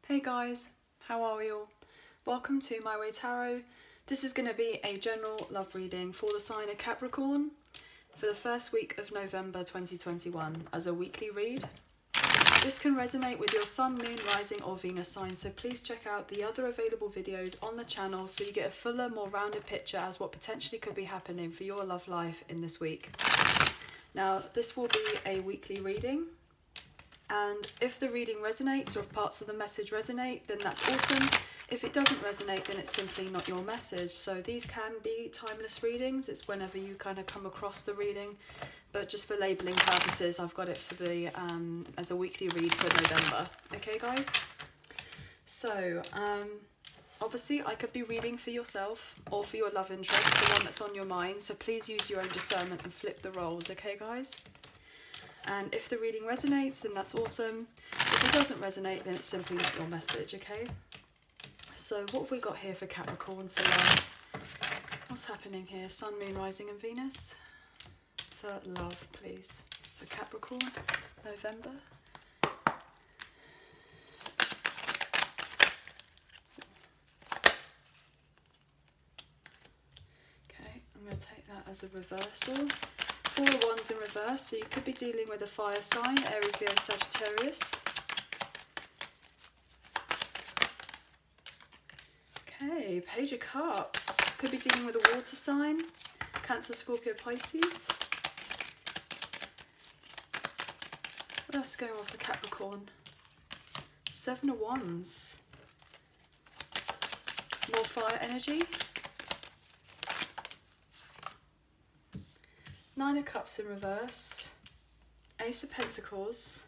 Hey guys, how are we all? Welcome to My Way Tarot. This is going to be a general love reading for the sign of Capricorn for the first week of November 2021 as a weekly read. This can resonate with your Sun, Moon, Rising or Venus sign, so please check out the other available videos on the channel so you get a fuller, more rounded picture as what potentially could be happening for your love life in this week. Now, this will be a weekly reading. And if the reading resonates or if parts of the message resonate, then that's awesome. If it doesn't resonate, then it's simply not your message. So these can be timeless readings. It's whenever you kind of come across the reading. But just for labelling purposes, I've got it for the as a weekly read for November. Okay, guys? So, obviously, I could be reading for yourself or for your love interest, the one that's on your mind. So please use your own discernment and flip the roles, okay, guys? And if the reading resonates, then that's awesome. If it doesn't resonate, then it's simply not your message, okay? So what have we got here for Capricorn for love? What's happening here? Sun, Moon, Rising and Venus. For love, please. For Capricorn, November. Okay, I'm going to take that as a reversal. 4 of Wands in reverse, so you could be dealing with a fire sign, Aries, Leo, Sagittarius. Okay, Page of Cups. Could be dealing with a water sign, Cancer, Scorpio, Pisces. What else is going on for Capricorn? 7 of Wands. More fire energy. 9 of Cups in reverse, Ace of Pentacles,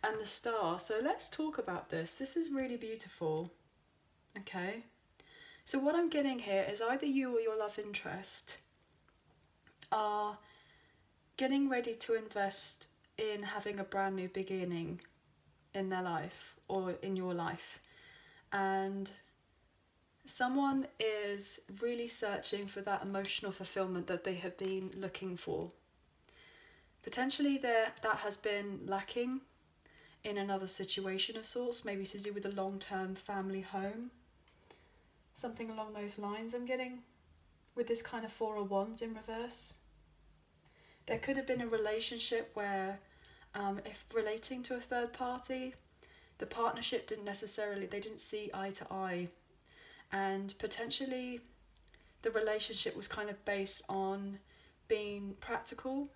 and the Star. So let's talk about this. This is really beautiful. Okay. So what I'm getting here is either you or your love interest are getting ready to invest in having a brand new beginning in their life or in your life. And someone is really searching for that emotional fulfillment that they have been looking for. Potentially that has been lacking in another situation of sorts, maybe to do with a long-term family home. Something along those lines I'm getting with this kind of 4 of Wands in reverse. There could have been a relationship where if relating to a third party, the partnership they didn't see eye to eye. And potentially the relationship was kind of based on being practical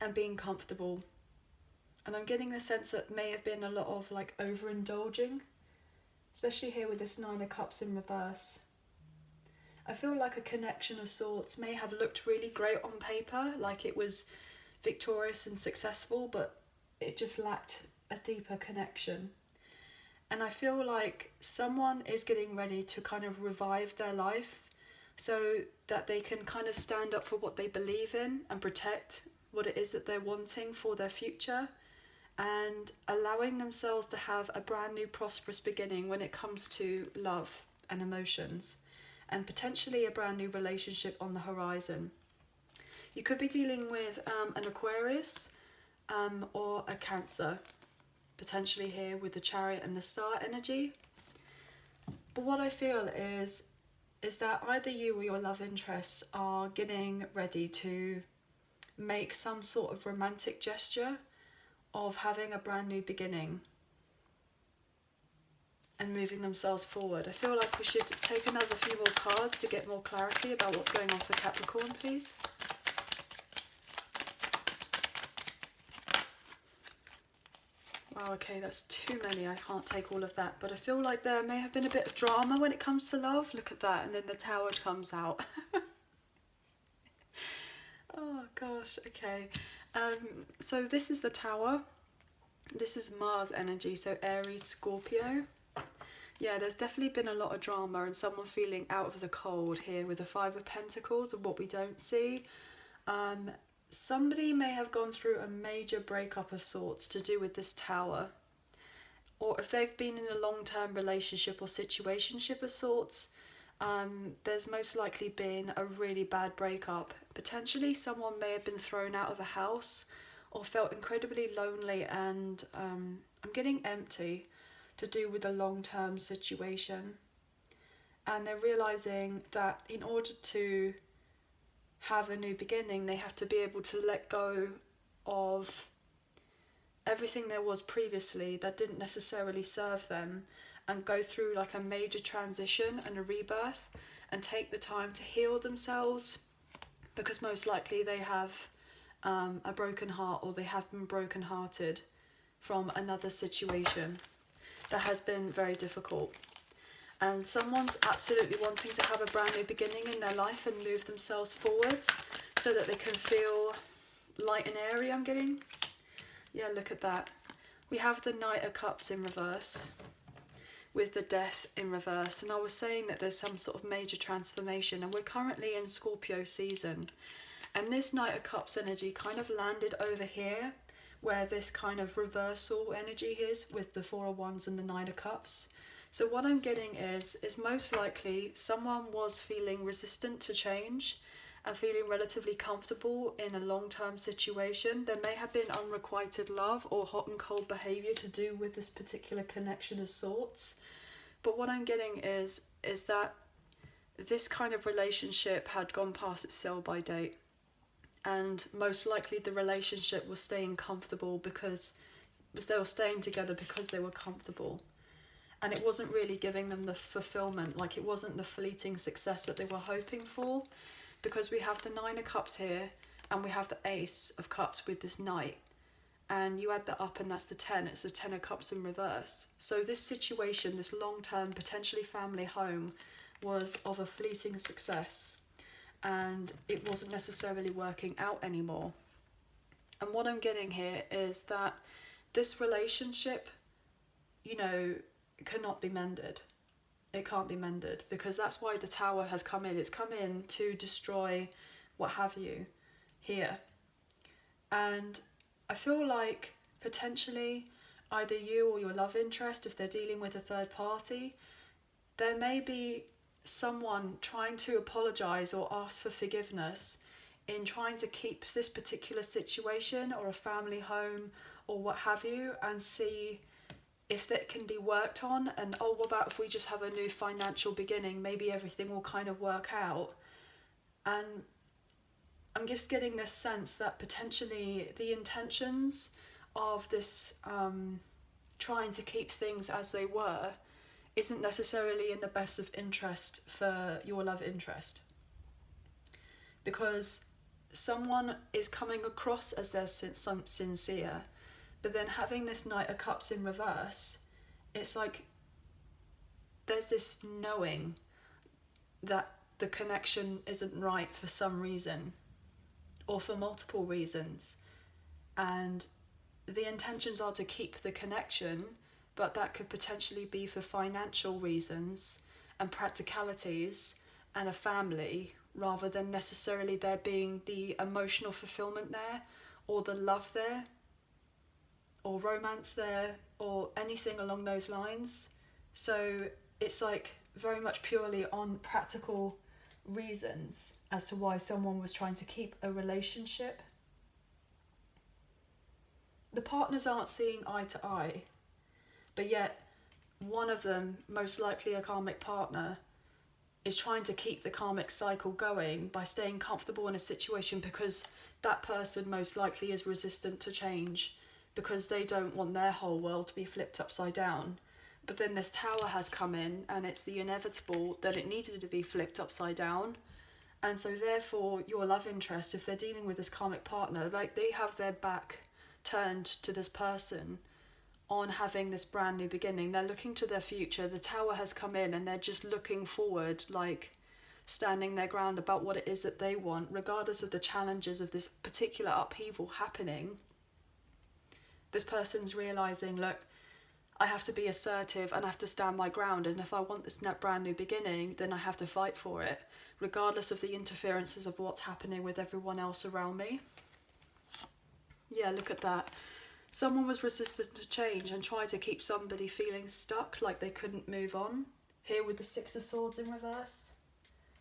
and being comfortable. And I'm getting the sense that may have been a lot of like overindulging, especially here with this 9 of Cups in reverse. I feel like a connection of sorts may have looked really great on paper, like it was victorious and successful, but it just lacked a deeper connection. And I feel like someone is getting ready to kind of revive their life so that they can kind of stand up for what they believe in and protect what it is that they're wanting for their future, and allowing themselves to have a brand new prosperous beginning when it comes to love and emotions, and potentially a brand new relationship on the horizon. You could be dealing with an Aquarius or a Cancer, potentially here with the Chariot and the Star energy. But what I feel is that either you or your love interests are getting ready to make some sort of romantic gesture of having a brand new beginning and moving themselves forward. I feel like we should take another few more cards to get more clarity about what's going on for Capricorn, please. Wow, okay, that's too many. I can't take all of that. But I feel like there may have been a bit of drama when it comes to love. Look at that. And then the Tower comes out. Oh, gosh. Okay. So this is the Tower. This is Mars energy. So Aries, Scorpio. Yeah, there's definitely been a lot of drama and someone feeling out of the cold here with the 5 of Pentacles and what we don't see. Somebody may have gone through a major breakup of sorts to do with this Tower. Or if they've been in a long-term relationship or situationship of sorts, there's most likely been a really bad breakup. Potentially someone may have been thrown out of a house or felt incredibly lonely and I'm getting empty. to do with a long-term situation. And they're realizing that in order to have a new beginning, they have to be able to let go of everything there was previously that didn't necessarily serve them, and go through like a major transition and a rebirth, and take the time to heal themselves, because most likely they have a broken heart, or they have been broken-hearted from another situation that has been very difficult. And someone's absolutely wanting to have a brand new beginning in their life and move themselves forward so that they can feel light and airy, I'm getting. Yeah, look at that. We have the Knight of Cups in reverse with the Death in reverse. And I was saying that there's some sort of major transformation, and we're currently in Scorpio season. And this Knight of Cups energy kind of landed over here, where this kind of reversal energy is with the Four of Wands and the Nine of Cups. So what I'm getting is most likely someone was feeling resistant to change and feeling relatively comfortable in a long-term situation. There may have been unrequited love or hot and cold behavior to do with this particular connection of sorts. But what I'm getting is that this kind of relationship had gone past its sell-by date. And most likely the relationship was staying comfortable because they were staying together because they were comfortable. And it wasn't really giving them the fulfillment, like it wasn't the fleeting success that they were hoping for, because we have the Nine of Cups here and we have the Ace of Cups with this Knight. And you add that up and that's the 10, it's the 10 of Cups in reverse. So this situation, this long-term, potentially family home, was of a fleeting success, and it wasn't necessarily working out anymore. And what I'm getting here is that this relationship, you know, cannot be mended. It can't be mended, because that's why the Tower has come in. It's come in to destroy what have you here. And I feel like potentially either you or your love interest, if they're dealing with a third party, there may be someone trying to apologize or ask for forgiveness in trying to keep this particular situation or a family home or what have you, and see if that can be worked on. And oh, what about if we just have a new financial beginning? Maybe everything will kind of work out. And I'm just getting this sense that potentially the intentions of this trying to keep things as they were isn't necessarily in the best of interest for your love interest, because someone is coming across as they're sincere, but then having this Knight of Cups in reverse, it's like there's this knowing that the connection isn't right for some reason, or for multiple reasons, and the intentions are to keep the connection, but that could potentially be for financial reasons and practicalities and a family, rather than necessarily there being the emotional fulfillment there, or the love there, or romance there, or anything along those lines. So it's like very much purely on practical reasons as to why someone was trying to keep a relationship. The partners aren't seeing eye to eye, but yet one of them, most likely a karmic partner, is trying to keep the karmic cycle going by staying comfortable in a situation, because that person most likely is resistant to change, because they don't want their whole world to be flipped upside down. But then this Tower has come in, and it's the inevitable that it needed to be flipped upside down. And so therefore your love interest, if they're dealing with this karmic partner, like they have their back turned to this person on having this brand new beginning. They're looking to their future. The Tower has come in and they're just looking forward, like standing their ground about what it is that they want, regardless of the challenges of this particular upheaval happening. This person's realizing, look, I have to be assertive and I have to stand my ground, and if I want this brand new beginning, then I have to fight for it, regardless of the interferences of what's happening with everyone else around me. Yeah, look at that. Someone was resistant to change and tried to keep somebody feeling stuck, like they couldn't move on. Here with the Six of Swords in reverse.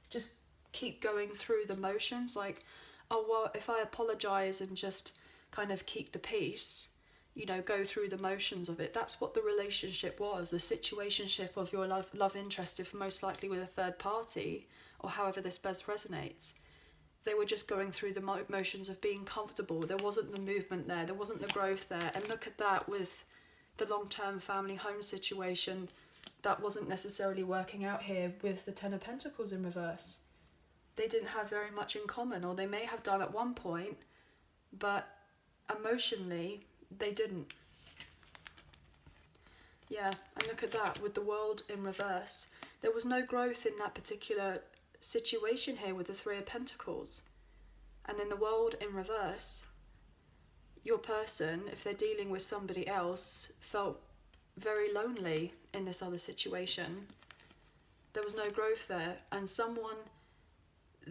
Just keep going through the motions, like, oh, well, if I apologise and just kind of keep the peace, you know, go through the motions of it. That's what the relationship was, the situationship of your love interest, if most likely with a third party, or however this best resonates. They were just going through the motions of being comfortable. There wasn't the movement there, there wasn't the growth there. And look at that with the long-term family home situation. That wasn't necessarily working out here with the Ten of Pentacles in reverse. They didn't have very much in common, or they may have done at one point, but emotionally they didn't. Yeah, and look at that with the World in reverse. There was no growth in that particular situation here with the Three of Pentacles. And then the World in reverse, your person, if they're dealing with somebody else, felt very lonely in this other situation. There was no growth there, and someone,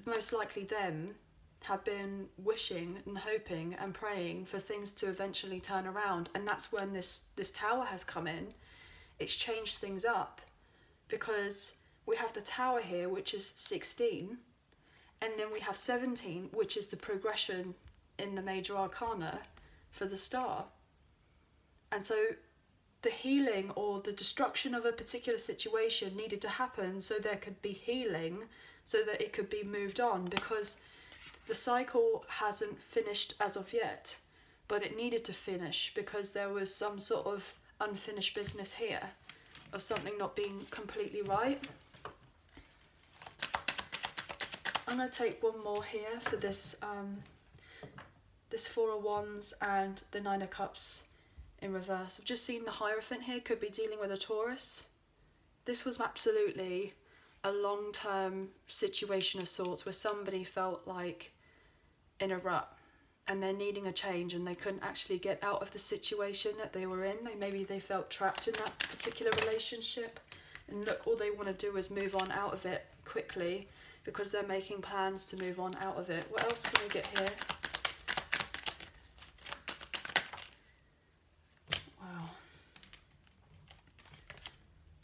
most likely them, have been wishing and hoping and praying for things to eventually turn around. And that's when this Tower has come in. It's changed things up, because we have the Tower here, which is 16, and then we have 17, which is the progression in the major arcana for the Star. And so the healing or the destruction of a particular situation needed to happen so there could be healing, so that it could be moved on, because the cycle hasn't finished as of yet, but it needed to finish because there was some sort of unfinished business here of something not being completely right. I'm going to take one more here for this this Four of Wands and the Nine of Cups in reverse. I've just seen the Hierophant here, could be dealing with a Taurus. This was absolutely a long-term situation of sorts where somebody felt like in a rut and they're needing a change, and they couldn't actually get out of the situation that they were in. Maybe they felt trapped in that particular relationship, and look, all they want to do is move on out of it quickly because they're making plans to move on out of it. What else can we get here? Wow.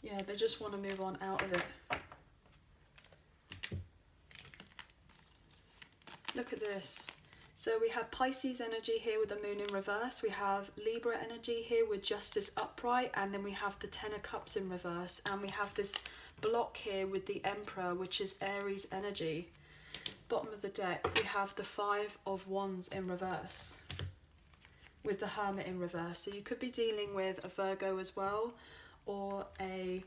Yeah, they just want to move on out of it. Look at this. So we have Pisces energy here with the Moon in reverse. We have Libra energy here with Justice upright. And then we have the Ten of Cups in reverse. And we have this block here with the Emperor, which is Aries energy. Bottom of the deck, we have the Five of Wands in reverse with the Hermit in reverse. So you could be dealing with a Virgo as well, or a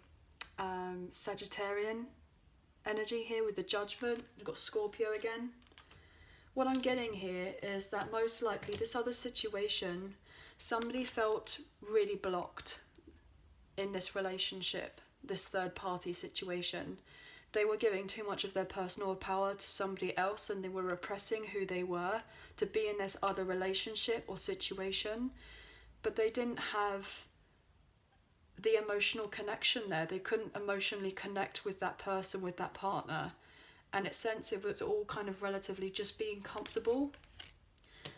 Sagittarian energy here with the Judgment. You've got Scorpio again. What I'm getting here is that most likely this other situation, somebody felt really blocked in this relationship, this third party situation. They were giving too much of their personal power to somebody else, and they were repressing who they were to be in this other relationship or situation, but they didn't have the emotional connection there. They couldn't emotionally connect with that person, with that partner. And it's sensitive, it's all kind of relatively just being comfortable.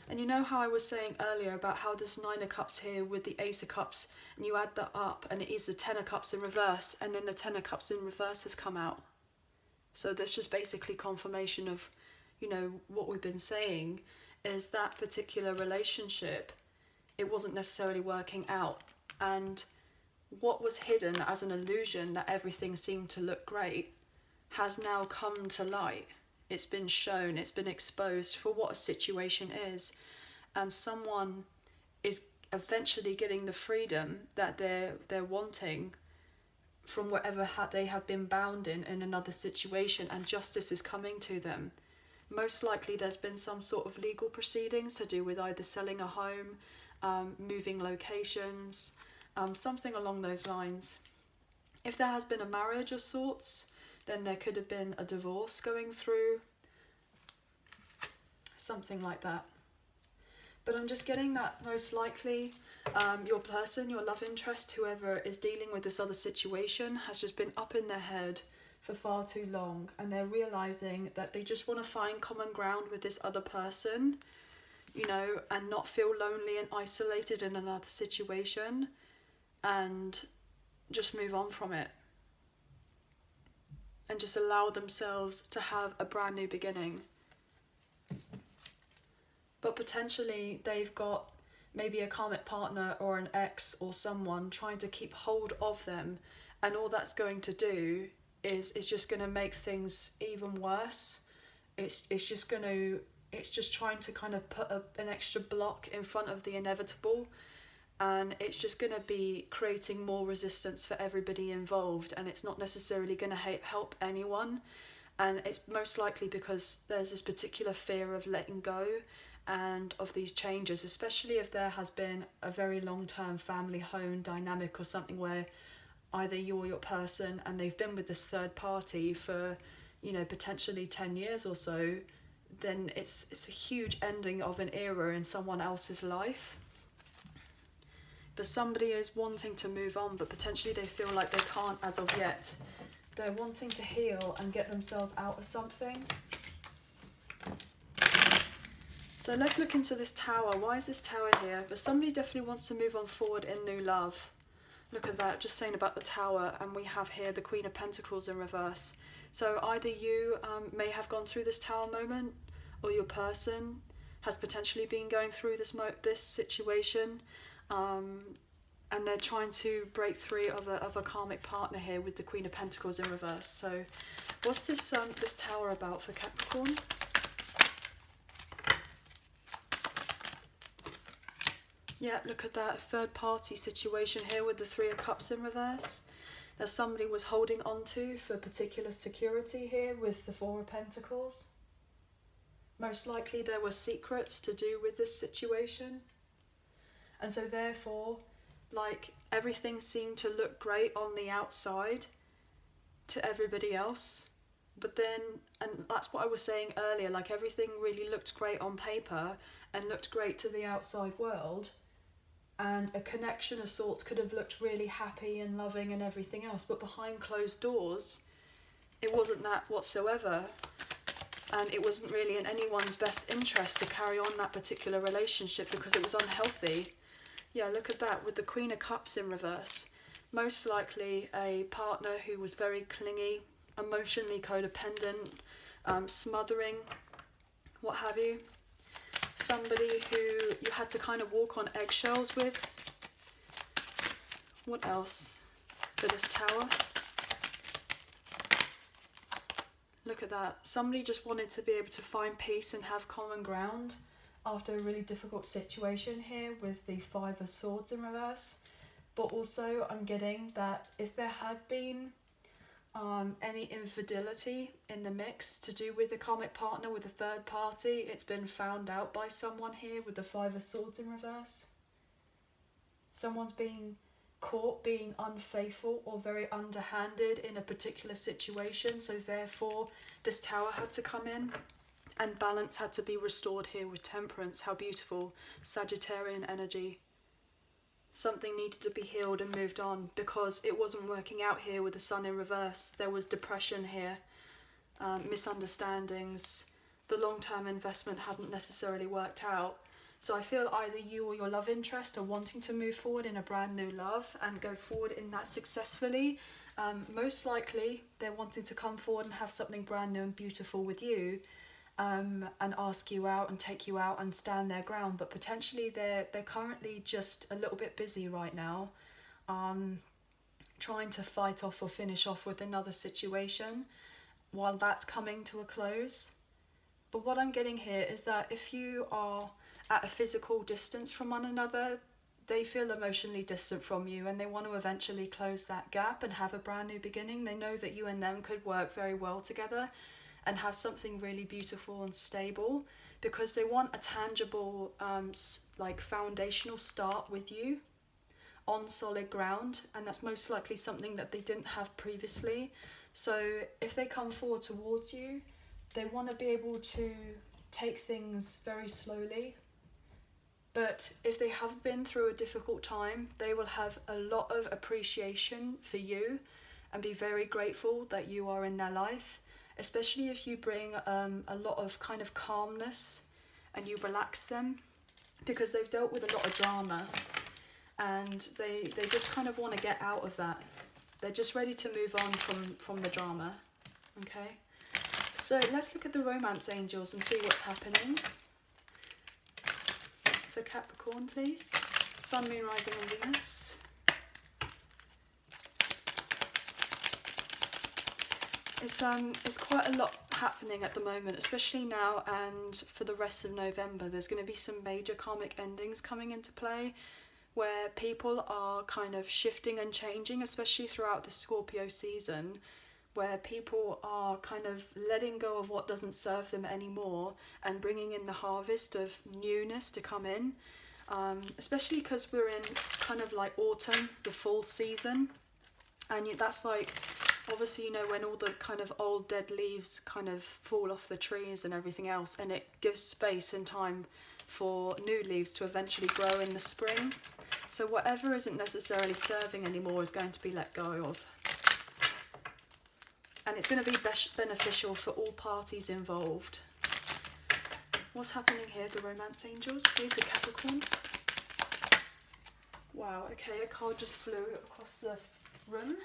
And you know how I was saying earlier about how this Nine of Cups here with the Ace of Cups, and you add that up and it is the Ten of Cups in reverse, and then the Ten of Cups in reverse has come out. So that's just basically confirmation of, you know, what we've been saying, is that particular relationship, it wasn't necessarily working out. And what was hidden as an illusion that everything seemed to look great has now come to light. It's been shown, it's been exposed for what a situation is, and someone is eventually getting the freedom that they're wanting from whatever they have been bound in another situation, and justice is coming to them. Most likely there's been some sort of legal proceedings to do with either selling a home, moving locations, something along those lines. If there has been a marriage of sorts, then there could have been a divorce going through, something like that. But I'm just getting that most likely your person, your love interest, whoever is dealing with this other situation, has just been up in their head for far too long, and they're realizing that they just want to find common ground with this other person, you know, and not feel lonely and isolated in another situation, and just move on from it. And just allow themselves to have a brand new beginning. But potentially they've got maybe a karmic partner or an ex or someone trying to keep hold of them, and all that's going to do is it's just going to make things even worse. It's just trying to kind of put an extra block in front of the inevitable, and it's just going to be creating more resistance for everybody involved, and it's not necessarily going to help anyone. And it's most likely because there's this particular fear of letting go and of these changes, especially if there has been a very long-term family home dynamic or something where either you or your person, and they've been with this third party for, you know, potentially 10 years or so, then it's a huge ending of an era in someone else's life. But somebody is wanting to move on, but potentially they feel like they can't as of yet. They're wanting to heal and get themselves out of something. So let's look into this Tower. Why is this Tower here? But somebody definitely wants to move on forward in new love. Look at that, just saying about the Tower, and we have here the Queen of Pentacles in reverse. So either you may have gone through this Tower moment, or your person has potentially been going through this situation, and they're trying to break free of a karmic partner here with the Queen of Pentacles in reverse. So what's this this Tower about for Capricorn? Yeah, look at that third party situation here with the Three of Cups in reverse. That somebody was holding on to for particular security here with the Four of Pentacles. Most likely there were secrets to do with this situation. And so therefore, like, everything seemed to look great on the outside to everybody else. But then, and that's what I was saying earlier, like everything really looked great on paper and looked great to the outside world. And a connection of sorts could have looked really happy and loving and everything else. But behind closed doors, it wasn't that whatsoever. And it wasn't really in anyone's best interest to carry on that particular relationship because it was unhealthy. Yeah, look at that with the Queen of Cups in reverse. Most likely a partner who was very clingy, emotionally codependent, smothering, what have you. Somebody who you had to kind of walk on eggshells with. What else for this Tower? Look at that. Somebody just wanted to be able to find peace and have common ground after a really difficult situation here with the Five of Swords in reverse. But also I'm getting that if there had been any infidelity in the mix to do with a karmic partner with a third party, it's been found out by someone here with the Five of Swords in reverse. Someone's being caught being unfaithful or very underhanded in a particular situation, so therefore this Tower had to come in and balance had to be restored here with Temperance. How beautiful. Sagittarian energy. Something needed to be healed and moved on because it wasn't working out here with the Sun in reverse. There was depression here, misunderstandings. The long-term investment hadn't necessarily worked out. So I feel either you or your love interest are wanting to move forward in a brand new love and go forward in that successfully. Most likely they're wanting to come forward and have something brand new and beautiful with you. And ask you out and take you out and stand their ground, but potentially they're currently just a little bit busy right now, trying to fight off or finish off with another situation while that's coming to a close. But what I'm getting here is that if you are at a physical distance from one another, they feel emotionally distant from you and they want to eventually close that gap and have a brand new beginning. They know that you and them could work very well together and have something really beautiful and stable because they want a tangible like foundational start with you on solid ground, and that's most likely something that they didn't have previously. So if they come forward towards you, they want to be able to take things very slowly, but if they have been through a difficult time, they will have a lot of appreciation for you and be very grateful that you are in their life. Especially if you bring a lot of kind of calmness and you relax them, because they've dealt with a lot of drama and they just kind of want to get out of that. They're just ready to move on from the drama. Okay, so let's look at the romance angels and see what's happening for Capricorn, please. Sun, Moon, Rising and Venus. It's quite a lot happening at the moment, especially now and for the rest of November. There's going to be some major karmic endings coming into play where people are kind of shifting and changing, especially throughout the Scorpio season, where people are kind of letting go of what doesn't serve them anymore and bringing in the harvest of newness to come in, especially because we're in kind of like autumn, the fall season, and that's like, obviously, you know, when all the kind of old dead leaves kind of fall off the trees and everything else, and it gives space and time for new leaves to eventually grow in the spring. So whatever isn't necessarily serving anymore is going to be let go of. And it's going to be beneficial for all parties involved. What's happening here? The romance angels, please, the Capricorn. Wow, okay, a card just flew across the room.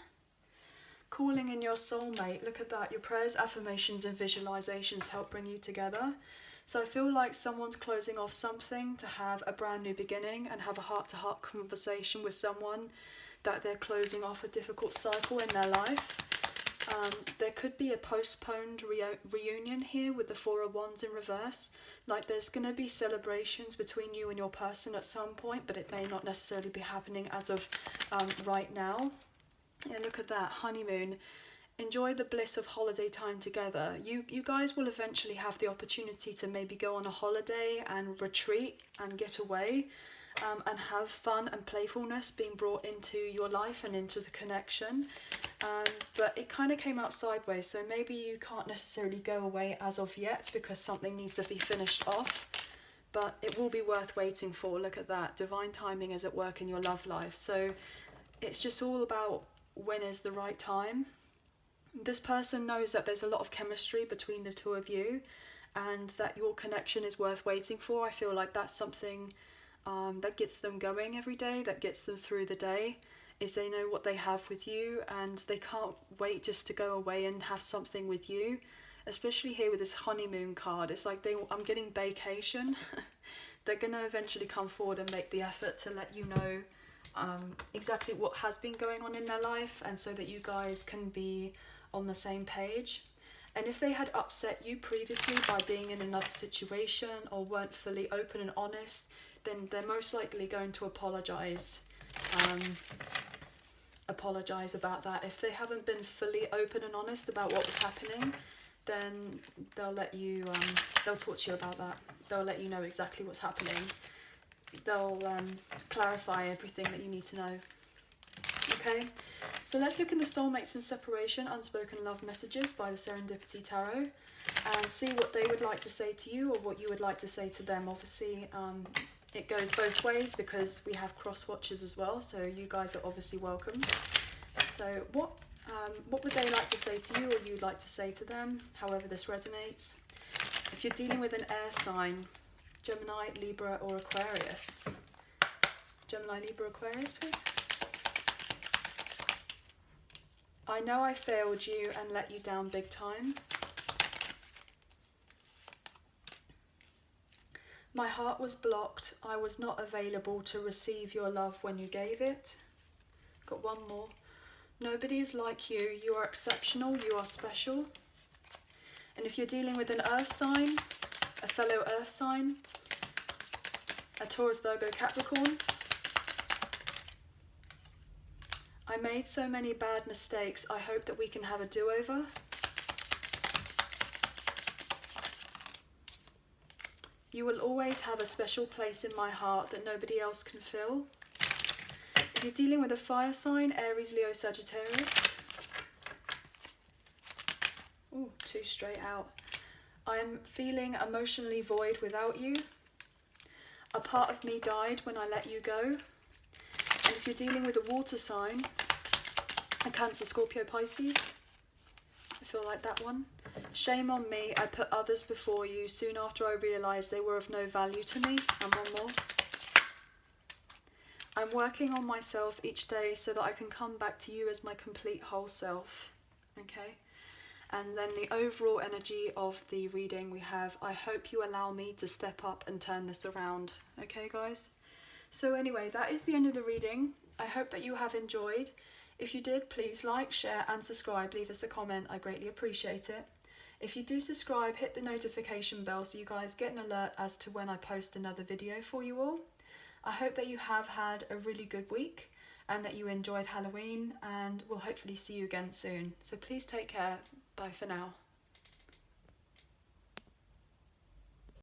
Calling in your soulmate, look at that. Your prayers, affirmations and visualizations help bring you together. So I feel like someone's closing off something to have a brand new beginning and have a heart-to-heart conversation with someone that they're closing off a difficult cycle in their life. There could be a postponed reunion here with the Four of Wands in reverse. Like there's going to be celebrations between you and your person at some point, but it may not necessarily be happening as of right now. Yeah, look at that, honeymoon. Enjoy the bliss of holiday time together. You guys will eventually have the opportunity to maybe go on a holiday and retreat and get away and have fun and playfulness being brought into your life and into the connection. But it kind of came out sideways, so maybe you can't necessarily go away as of yet because something needs to be finished off. But it will be worth waiting for. Look at that, divine timing is at work in your love life. So it's just all about when is the right time. This person knows that there's a lot of chemistry between the two of you and that your connection is worth waiting for. I feel like that's something that gets them going every day, that gets them through the day, is they know what they have with you and they can't wait just to go away and have something with you. Especially here with this honeymoon card, it's like I'm getting vacation. They're going to eventually come forward and make the effort to let you know exactly what has been going on in their life, and so that you guys can be on the same page. And if they had upset you previously by being in another situation or weren't fully open and honest, then they're most likely going to apologize about that. If they haven't been fully open and honest about what was happening, then they'll let you they'll talk to you about that. They'll let you know exactly what's happening. They'll clarify everything that you need to know. Okay, so let's look in the Soulmates in Separation Unspoken Love Messages by the Serendipity Tarot and see what they would like to say to you or what you would like to say to them. Obviously, it goes both ways because we have cross watchers as well, so you guys are obviously welcome. So what would they like to say to you or you'd like to say to them, however this resonates? If you're dealing with an air sign, Gemini, Libra or Aquarius. Gemini, Libra, Aquarius, please. I know I failed you and let you down big time. My heart was blocked. I was not available to receive your love when you gave it. Got one more. Nobody is like you. You are exceptional. You are special. And if you're dealing with an earth sign, a fellow earth sign, a Taurus, Virgo, Capricorn. I made so many bad mistakes. I hope that we can have a do-over. You will always have a special place in my heart that nobody else can fill. If you're dealing with a fire sign, Aries, Leo, Sagittarius. Ooh, two straight out. I am feeling emotionally void without you. A part of me died when I let you go. And if you're dealing with a water sign, a Cancer, Scorpio, Pisces, I feel like that one. Shame on me, I put others before you soon after I realised they were of no value to me. And one more. I'm working on myself each day so that I can come back to you as my complete whole self. Okay? And then the overall energy of the reading we have, I hope you allow me to step up and turn this around. Okay, guys? So anyway, that is the end of the reading. I hope that you have enjoyed. If you did, please like, share and subscribe. Leave us a comment. I greatly appreciate it. If you do subscribe, hit the notification bell so you guys get an alert as to when I post another video for you all. I hope that you have had a really good week and that you enjoyed Halloween, and we'll hopefully see you again soon. So please take care. Bye for now.